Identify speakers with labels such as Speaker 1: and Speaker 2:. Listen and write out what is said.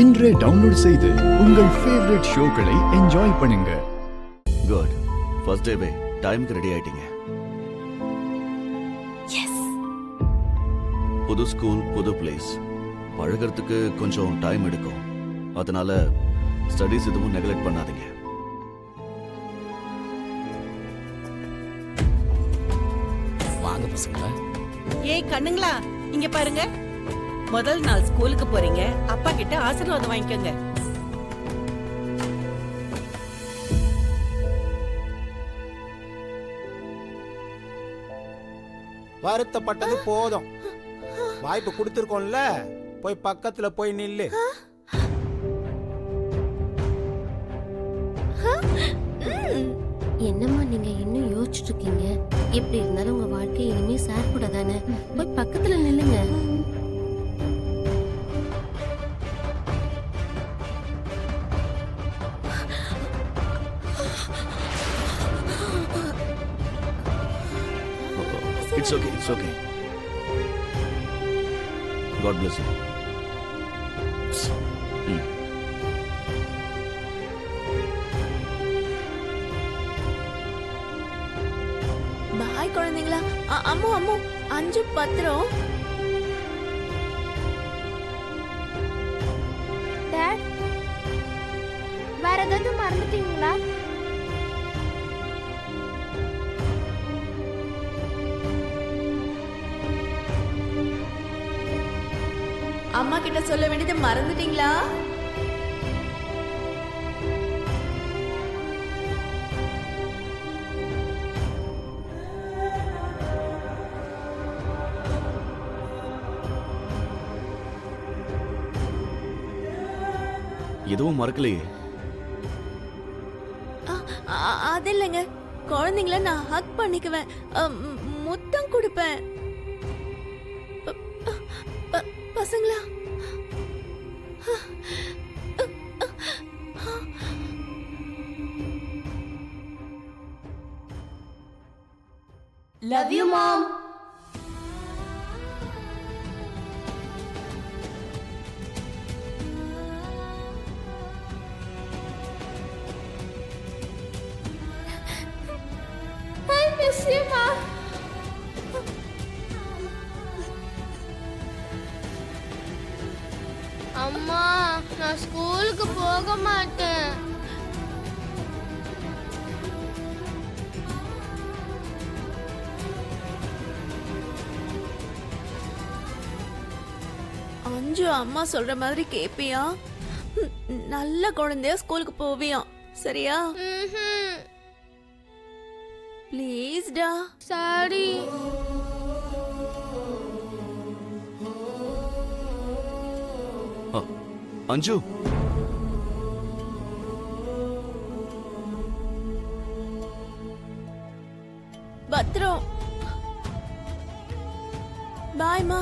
Speaker 1: இன்றே டவுன்லோட் செய்து உங்கள் ஃபேவரட் ஷோக்களை என்ஜாய் பண்ணுங்க.
Speaker 2: குட். ஃபர்ஸ்ட் டேவே டைம்க்கு ரெடி ஆயிட்டீங்க.
Speaker 3: எஸ்.
Speaker 2: புது ஸ்கூல், புது பிளேஸ். பழகிறதுக்கு கொஞ்சம் டைம் எடுக்கும். அதனால ஸ்டடீஸ் எதுவும் நெக்லெக்ட் பண்ணாதீங்க.
Speaker 4: வாங்க பசங்களா.
Speaker 5: ஏய் கண்ணுங்களா, இங்க பாருங்க. முதல் நாள் ஸ்கூலுக்கு போறீங்க, அப்பா கிட்ட ஆசீர்வாதம் வாங்கிக்கோங்க.
Speaker 6: வருத்தப்பட்டது போதும். வாய்ப்பு கொடுத்துருக்கோம்ல, போய் பக்கத்துல போய் நில்லு.
Speaker 3: என்னம்மா நீங்க இன்னும் யோசிச்சுட்டு இருக்கீங்க? எப்படி இருந்தாலும் உங்க வாழ்க்கை இனிமே சார் கூட தானே. போய் பக்கத்துல நில்லுங்க.
Speaker 2: It's okay, it's okay. God bless you.
Speaker 7: Bye குழந்தைங்களா. அம்மு அம்மு, அஞ்சு பத்திரம்.
Speaker 8: டாட், வேற ஏதாவது மறந்துட்டீங்களா?
Speaker 7: அம்மா கிட்ட சொல்ல வேண்டியது மறந்துட்டீங்களா?
Speaker 2: எதுவும் மறக்கலையே.
Speaker 7: அது இல்லைங்க, குழந்தைங்கள நான் ஹக் பண்ணிக்குவேன், முத்தம் கொடுப்பேன். பசங்களா,
Speaker 8: love you mom. I miss you, Ma. அம்மா, நான் ஸ்கூலுக்கு போக மாட்டேன்.
Speaker 7: அஞ்சு அம்மா சொல்ற மாதிரி கேப்பியா? நல்ல குழந்தையா ஸ்கூலுக்கு போவியா? சரியா? ப்ளீஸ் டா.
Speaker 8: சாரி.
Speaker 2: அஞ்சு,
Speaker 7: பத்ரம். பாய்மா.